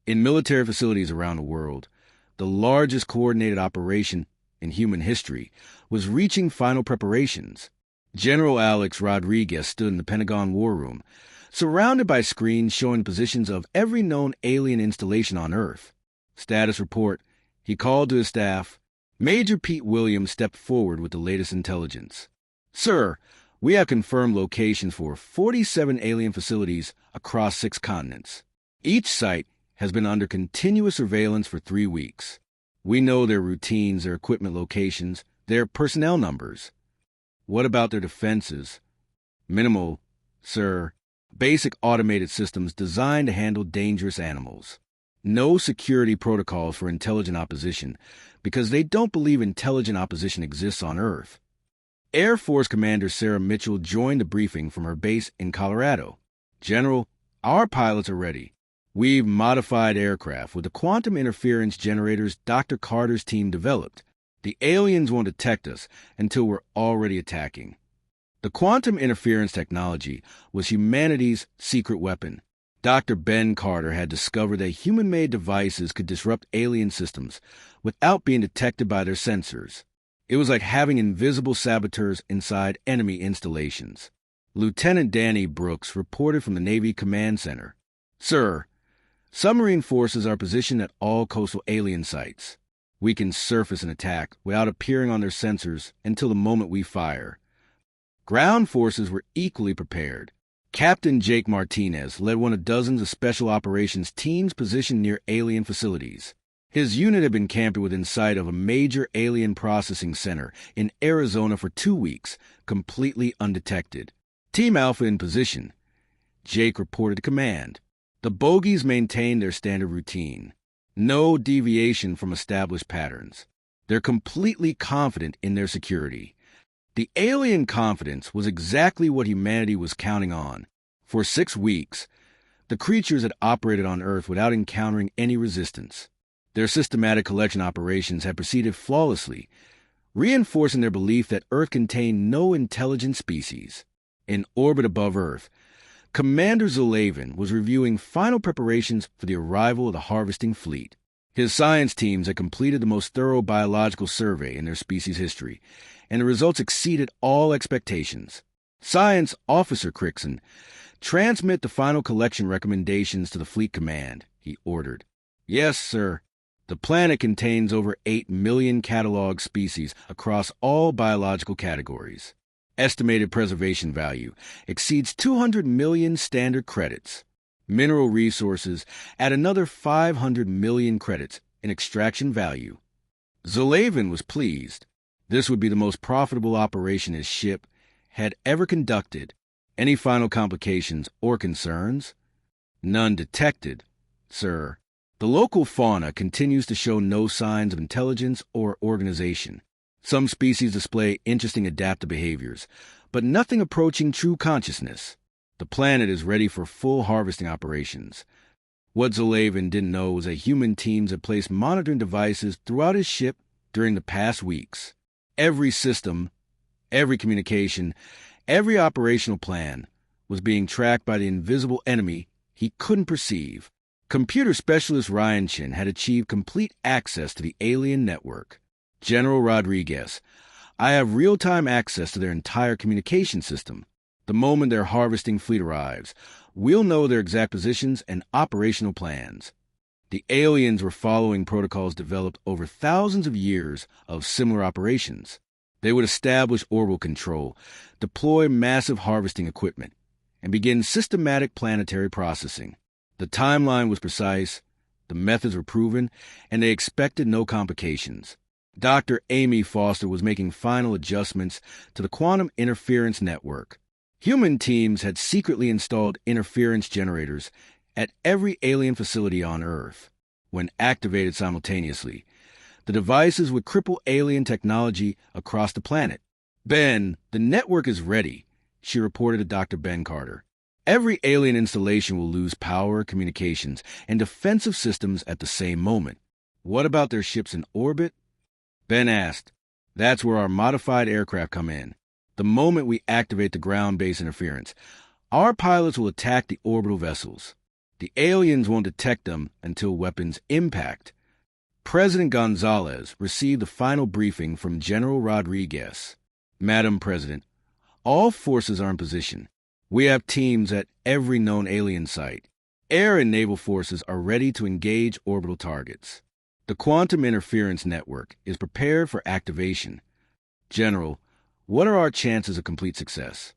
In military facilities around the world, the largest coordinated operation in human history was reaching final preparations. General Alex Rodriguez stood in the Pentagon War Room, surrounded by screens showing positions of every known alien installation on Earth. Status report. He called to his staff. Major Pete Williams stepped forward with the latest intelligence. Sir, we have confirmed locations for 47 alien facilities across 6 continents. Each site has been under continuous surveillance for 3 weeks. We know their routines, their equipment locations, their personnel numbers. What about their defenses? Minimal, sir. Basic automated systems designed to handle dangerous animals. No security protocols for intelligent opposition, because they don't believe intelligent opposition exists on Earth. Air Force Commander Sarah Mitchell joined the briefing from her base in Colorado. General, our pilots are ready. We've modified aircraft with the quantum interference generators Dr. Carter's team developed. The aliens won't detect us until we're already attacking. The quantum interference technology was humanity's secret weapon. Dr. Ben Carter had discovered that human-made devices could disrupt alien systems without being detected by their sensors. It was like having invisible saboteurs inside enemy installations. Lieutenant Danny Brooks reported from the Navy Command Center. Sir, submarine forces are positioned at all coastal alien sites. We can surface an attack without appearing on their sensors until the moment we fire. Ground forces were equally prepared. Captain Jake Martinez led one of dozens of special operations teams positioned near alien facilities. His unit had been camped within sight of a major alien processing center in Arizona for 2 weeks, completely undetected. Team Alpha in position. Jake reported to command. The bogies maintained their standard routine. No deviation from established patterns. They're completely confident in their security. The alien confidence was exactly what humanity was counting on. For 6 weeks, the creatures had operated on Earth without encountering any resistance. Their systematic collection operations had proceeded flawlessly, reinforcing their belief that Earth contained no intelligent species. In orbit above Earth, Commander Zolavin was reviewing final preparations for the arrival of the harvesting fleet. His science teams had completed the most thorough biological survey in their species' history, and the results exceeded all expectations. Science Officer Crickson, transmit the final collection recommendations to the Fleet Command, he ordered. Yes, sir. The planet contains over 8 million cataloged species across all biological categories. Estimated preservation value exceeds 200 million standard credits. Mineral resources add another 500 million credits in extraction value. Zolavin was pleased. This would be the most profitable operation his ship had ever conducted. Any final complications or concerns? None detected, sir. The local fauna continues to show no signs of intelligence or organization. Some species display interesting adaptive behaviors, but nothing approaching true consciousness. The planet is ready for full harvesting operations. What Zolavin didn't know was that human teams had placed monitoring devices throughout his ship during the past weeks. Every system, every communication, every operational plan was being tracked by the invisible enemy he couldn't perceive. Computer specialist Ryan Chin had achieved complete access to the alien network. General Rodriguez, I have real-time access to their entire communication system. The moment their harvesting fleet arrives, we'll know their exact positions and operational plans. The aliens were following protocols developed over thousands of years of similar operations. They would establish orbital control, deploy massive harvesting equipment, and begin systematic planetary processing. The timeline was precise, the methods were proven, and they expected no complications. Dr. Amy Foster was making final adjustments to the quantum interference network. Human teams had secretly installed interference generators at every alien facility on Earth. When activated simultaneously, the devices would cripple alien technology across the planet. Ben, the network is ready, she reported to Dr. Ben Carter. Every alien installation will lose power, communications, and defensive systems at the same moment. What about their ships in orbit? Ben asked. That's where our modified aircraft come in. The moment we activate the ground-based interference, Our pilots will attack the orbital vessels. The aliens won't detect them until weapons impact. President Gonzalez received the final briefing from General Rodriguez. Madam President, all forces are in position. We have teams at every known alien site. Air and naval forces are ready to engage orbital targets. The quantum interference network is prepared for activation. General, what are our chances of complete success?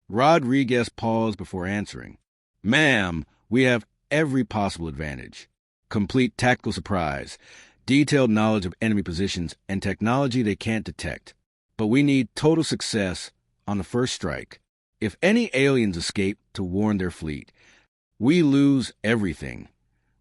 Rodriguez paused before answering. Ma'am, we have every possible advantage. Complete tactical surprise, detailed knowledge of enemy positions, and technology they can't detect. But we need total success on the first strike. If any aliens escape to warn their fleet, we lose everything,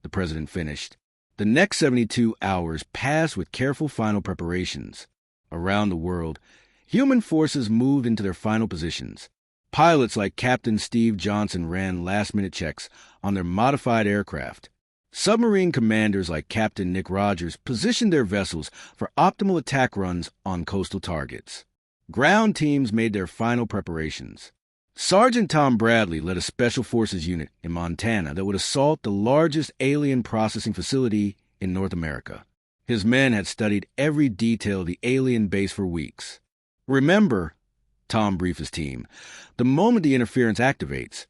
the President finished. The next 72 hours passed with careful final preparations. Around the world, human forces moved into their final positions. Pilots like Captain Steve Johnson ran last-minute checks on their modified aircraft. Submarine commanders like Captain Nick Rogers positioned their vessels for optimal attack runs on coastal targets. Ground teams made their final preparations. Sergeant Tom Bradley led a Special Forces unit in Montana that would assault the largest alien processing facility in North America. His men had studied every detail of the alien base for weeks. Remember, Tom briefed his team, the moment the interference activates,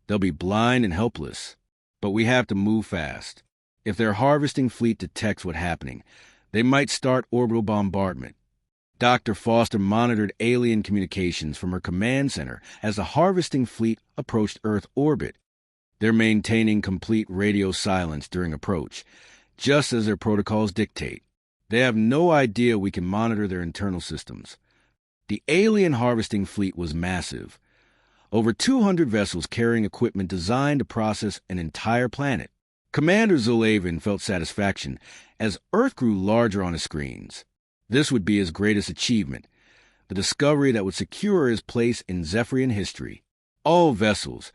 they'll be blind and helpless. But we have to move fast. If their harvesting fleet detects what's happening, they might start orbital bombardment. Dr. Foster monitored alien communications from her command center as the harvesting fleet approached Earth orbit. They're maintaining complete radio silence during approach, just as their protocols dictate. They have no idea we can monitor their internal systems. The alien harvesting fleet was massive. Over 200 vessels carrying equipment designed to process an entire planet. Commander Zolavin felt satisfaction as Earth grew larger on his screens. This would be his greatest achievement, the discovery that would secure his place in Zephyrian history. All vessels,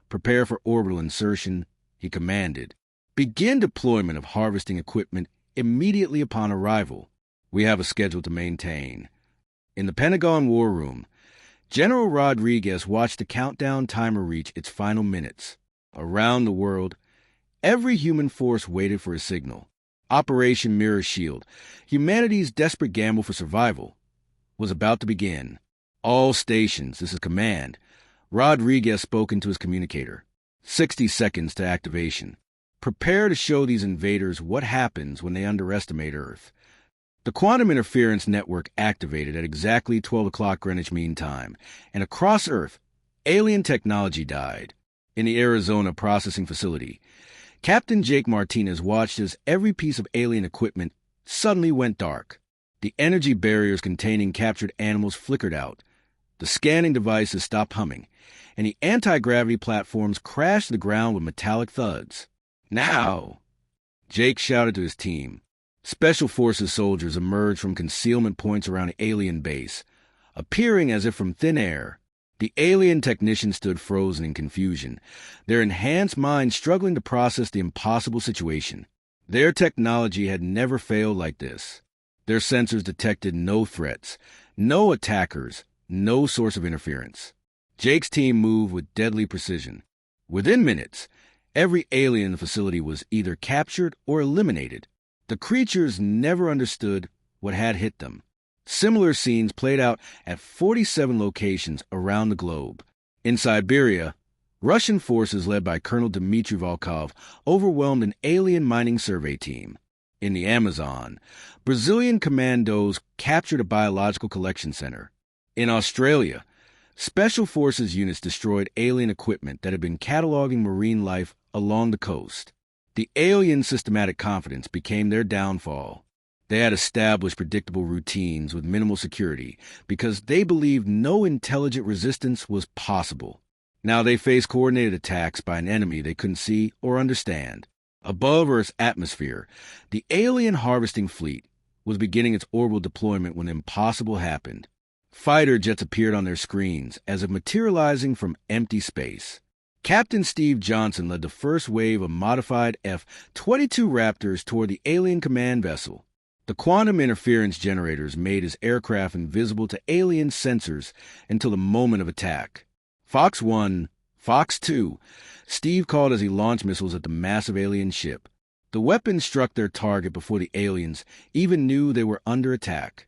prepare for orbital insertion, he commanded. Begin deployment of harvesting equipment immediately upon arrival. We have a schedule to maintain. In the Pentagon War Room, General Rodriguez watched the countdown timer reach its final minutes. Around the world, every human force waited for a signal. Operation Mirror Shield, humanity's desperate gamble for survival, was about to begin. All stations, this is command. Rodriguez spoke into his communicator. 60 seconds to activation. Prepare to show these invaders what happens when they underestimate Earth. The quantum interference network activated at exactly 12 o'clock Greenwich Mean Time, and across Earth, alien technology died. In the Arizona processing facility, Captain Jake Martinez watched as every piece of alien equipment suddenly went dark. The energy barriers containing captured animals flickered out. The scanning devices stopped humming, and the anti-gravity platforms crashed to the ground with metallic thuds. Now! Jake shouted to his team. Special Forces soldiers emerged from concealment points around the alien base, appearing as if from thin air. The alien technicians stood frozen in confusion, their enhanced minds struggling to process the impossible situation. Their technology had never failed like this. Their sensors detected no threats, no attackers, no source of interference. Jake's team moved with deadly precision. Within minutes, every alien in the facility was either captured or eliminated. The creatures never understood what had hit them. Similar scenes played out at 47 locations around the globe. In Siberia, Russian forces led by Colonel Dmitry Volkov overwhelmed an alien mining survey team. In the Amazon, Brazilian commandos captured a biological collection center. In Australia, Special Forces units destroyed alien equipment that had been cataloging marine life along the coast. The alien systematic confidence became their downfall. They had established predictable routines with minimal security because they believed no intelligent resistance was possible. Now they faced coordinated attacks by an enemy they couldn't see or understand. Above Earth's atmosphere, the alien harvesting fleet was beginning its orbital deployment when the impossible happened. Fighter jets appeared on their screens as if materializing from empty space. Captain Steve Johnson led the first wave of modified F-22 Raptors toward the alien command vessel. The quantum interference generators made his aircraft invisible to alien sensors until the moment of attack. Fox 1, Fox 2, Steve called as he launched missiles at the massive alien ship. The weapons struck their target before the aliens even knew they were under attack.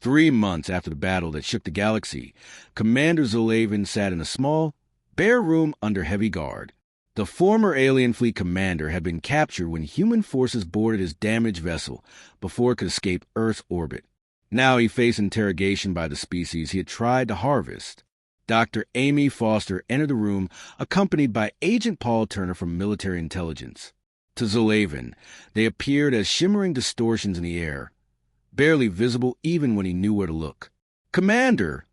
3 months after the battle that shook the galaxy, Commander Zolavin sat in a small, bare room under heavy guard. The former alien fleet commander had been captured when human forces boarded his damaged vessel before it could escape Earth's orbit. Now he faced interrogation by the species he had tried to harvest. Dr. Amy Foster entered the room accompanied by Agent Paul Turner from Military Intelligence. To Zolavin, they appeared as shimmering distortions in the air, barely visible even when he knew where to look. "Commander,"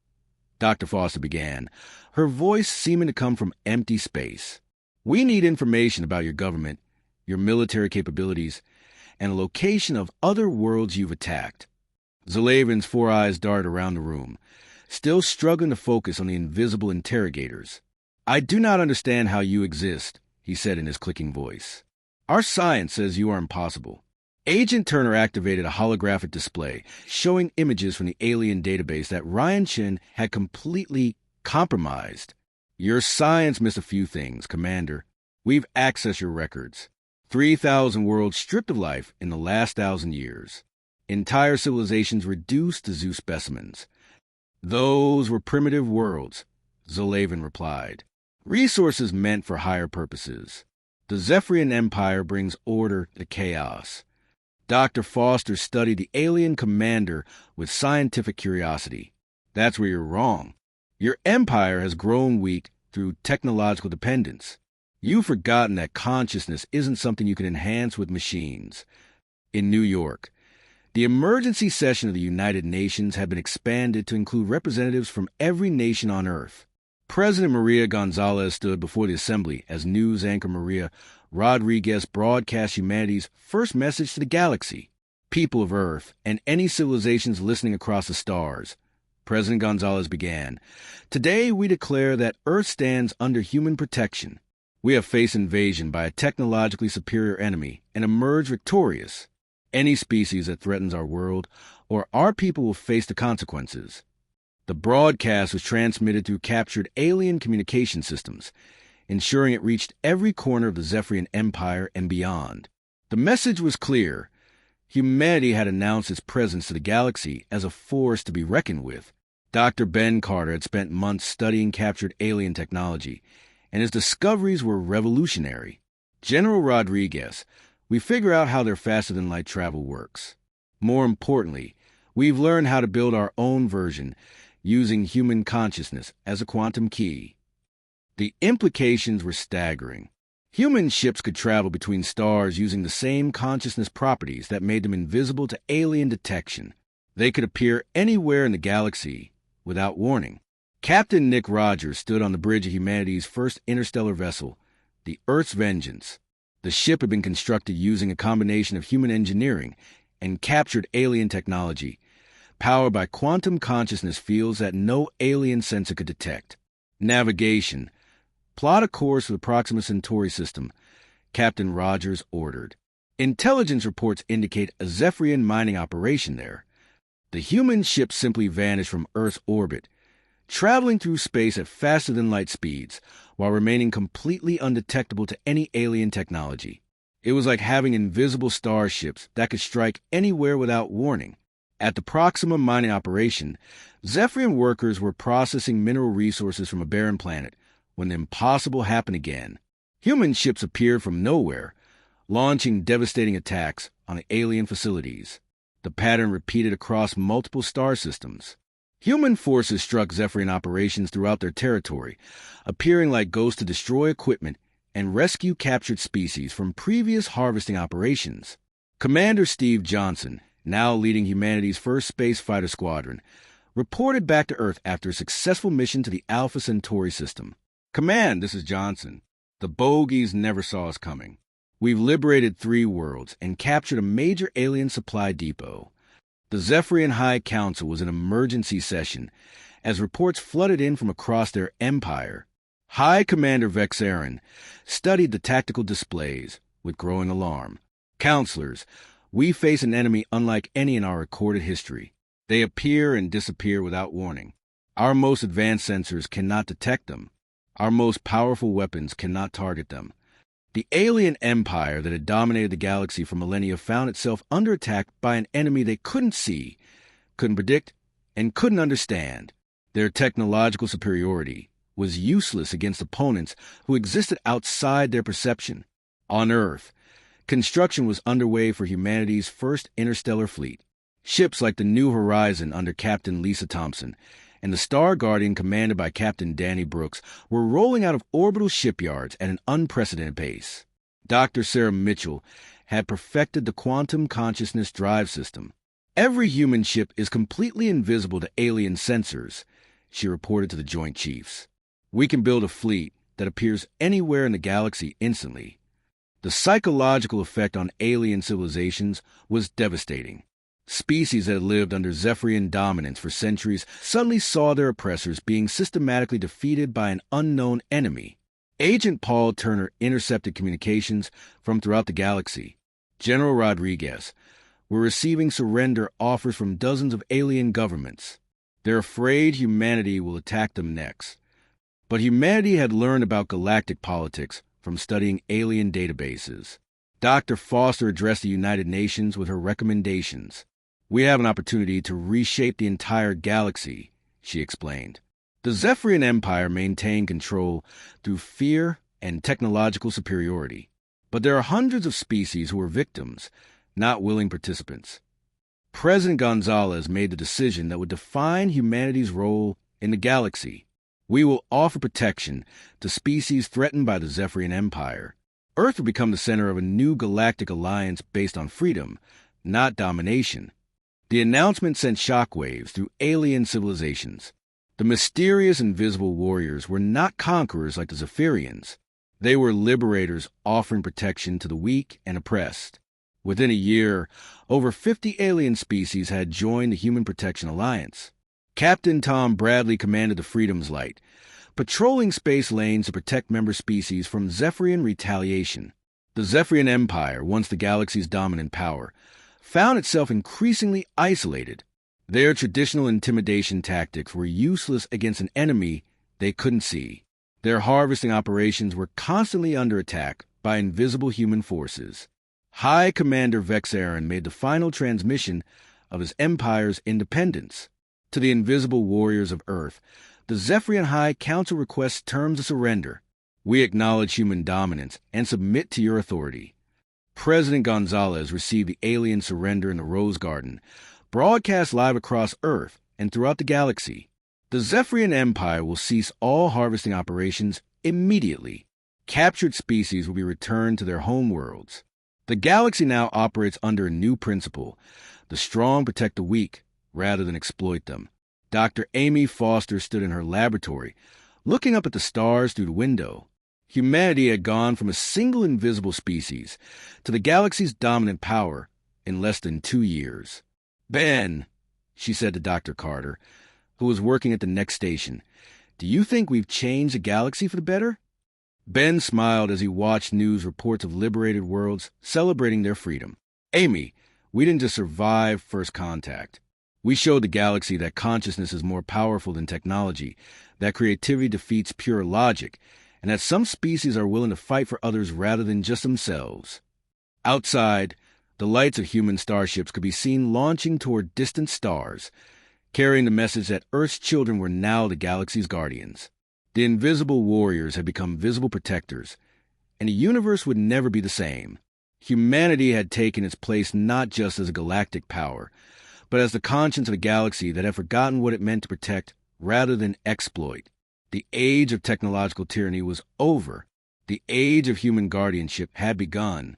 Dr. Foster began, her voice seeming to come from empty space. "We need information about your government, your military capabilities, and a location of other worlds you've attacked." Zolavin's 4 eyes darted around the room, still struggling to focus on the invisible interrogators. "I do not understand how you exist," he said in his clicking voice. "Our science says you are impossible." Agent Turner activated a holographic display showing images from the alien database that Ryan Shin had completely compromised. "Your science missed a few things, Commander. We've accessed your records. 3,000 worlds stripped of life in the last 1,000 years. Entire civilizations reduced to zoo specimens. Those were primitive worlds," Zolavin replied. "Resources meant for higher purposes. The Zephyrian Empire brings order to chaos." Dr. Foster studied the alien commander with scientific curiosity. "That's where you're wrong. Your empire has grown weak through technological dependence. You've forgotten that consciousness isn't something you can enhance with machines." In New York, the emergency session of the United Nations had been expanded to include representatives from every nation on Earth. President Maria Gonzalez stood before the assembly as news anchor Maria Rodriguez broadcast humanity's first message to the galaxy. "People of Earth and any civilizations listening across the stars," President Gonzalez began, "today we declare that Earth stands under human protection. We have faced invasion by a technologically superior enemy and emerged victorious. Any species that threatens our world or our people will face the consequences." The broadcast was transmitted through captured alien communication systems, ensuring it reached every corner of the Zephyrian Empire and beyond. The message was clear. Humanity had announced its presence to the galaxy as a force to be reckoned with. Dr. Ben Carter had spent months studying captured alien technology, and his discoveries were revolutionary. "General Rodriguez, we figure out how their faster-than-light travel works. More importantly, we've learned how to build our own version using human consciousness as a quantum key." The implications were staggering. Human ships could travel between stars using the same consciousness properties that made them invisible to alien detection. They could appear anywhere in the galaxy without warning. Captain Nick Rogers stood on the bridge of humanity's first interstellar vessel, the Earth's Vengeance. The ship had been constructed using a combination of human engineering and captured alien technology, powered by quantum consciousness fields that no alien sensor could detect. "Navigation. Plot a course for the Proxima Centauri system," Captain Rogers ordered. "Intelligence reports indicate a Zephyrian mining operation there." The human ship simply vanished from Earth's orbit, traveling through space at faster-than-light speeds, while remaining completely undetectable to any alien technology. It was like having invisible starships that could strike anywhere without warning. At the Proxima mining operation, Zephyrian workers were processing mineral resources from a barren planet when the impossible happened again. Human ships appeared from nowhere, launching devastating attacks on the alien facilities. The pattern repeated across multiple star systems. Human forces struck Zephyrian operations throughout their territory, appearing like ghosts to destroy equipment and rescue captured species from previous harvesting operations. Commander Steve Johnson, now leading humanity's first space fighter squadron, reported back to Earth after a successful mission to the Alpha Centauri system. "Command, this is Johnson. The bogies never saw us coming. We've liberated 3 worlds and captured a major alien supply depot." The Zephyrian High Council was in emergency session as reports flooded in from across their empire. High Commander Vexarin studied the tactical displays with growing alarm. "Counselors, we face an enemy unlike any in our recorded history. They appear and disappear without warning. Our most advanced sensors cannot detect them. Our most powerful weapons cannot target them. The alien empire that had dominated the galaxy for millennia found itself under attack by an enemy they couldn't see, couldn't predict, and couldn't understand. Their technological superiority was useless against opponents who existed outside their perception. On Earth, construction was underway for humanity's first interstellar fleet. Ships like the New Horizon under Captain Lisa Thompson and the Star Guardian commanded by Captain Danny Brooks were rolling out of orbital shipyards at an unprecedented pace. Dr. Sarah Mitchell had perfected the quantum consciousness drive system. Every human ship is completely invisible to alien sensors, she reported to the Joint Chiefs. We can build a fleet that appears anywhere in the galaxy instantly. The psychological effect on alien civilizations was devastating. Species that had lived under Zephyrian dominance for centuries suddenly saw their oppressors being systematically defeated by an unknown enemy. Agent Paul Turner intercepted communications from throughout the galaxy. General Rodriguez were receiving surrender offers from dozens of alien governments. They're afraid humanity will attack them next. But humanity had learned about galactic politics from studying alien databases. Dr. Foster addressed the United Nations with her recommendations. We have an opportunity to reshape the entire galaxy, she explained. The Zephyrian Empire maintained control through fear and technological superiority. But there are hundreds of species who are victims, not willing participants. President Gonzalez made the decision that would define humanity's role in the galaxy. We will offer protection to species threatened by the Zephyrian Empire. Earth will become the center of a new galactic alliance based on freedom, not domination. The announcement sent shockwaves through alien civilizations. The mysterious invisible warriors were not conquerors like the Zephyrians. They were liberators offering protection to the weak and oppressed. Within a year, over 50 alien species had joined the Human Protection Alliance. Captain Tom Bradley commanded the Freedom's Light, patrolling space lanes to protect member species from Zephyrian retaliation. The Zephyrian Empire, once the galaxy's dominant power, found itself increasingly isolated. Their traditional intimidation tactics were useless against an enemy they couldn't see. Their harvesting operations were constantly under attack by invisible human forces. High Commander Vexarin made the final transmission of his empire's independence. To the invisible warriors of Earth, the Zephyrian High Council requests terms of surrender. We acknowledge human dominance and submit to your authority. President Gonzalez received the alien surrender in the Rose Garden, broadcast live across Earth and throughout the galaxy. The Zephyrian Empire will cease all harvesting operations immediately. Captured species will be returned to their homeworlds. The galaxy now operates under a new principle. The strong protect the weak, rather than exploit them. Dr. Amy Foster stood in her laboratory, looking up at the stars through the window. Humanity had gone from a single invisible species to the galaxy's dominant power in less than 2 years. Ben, she said to Dr. Carter, who was working at the next station, do you think we've changed the galaxy for the better? Ben smiled as he watched news reports of liberated worlds celebrating their freedom. Amy, we didn't just survive first contact. We showed the galaxy that consciousness is more powerful than technology, that creativity defeats pure logic, and that some species are willing to fight for others rather than just themselves. Outside, the lights of human starships could be seen launching toward distant stars, carrying the message that Earth's children were now the galaxy's guardians. The invisible warriors had become visible protectors, and the universe would never be the same. Humanity had taken its place not just as a galactic power, but as the conscience of a galaxy that had forgotten what it meant to protect rather than exploit. The age of technological tyranny was over. The age of human guardianship had begun.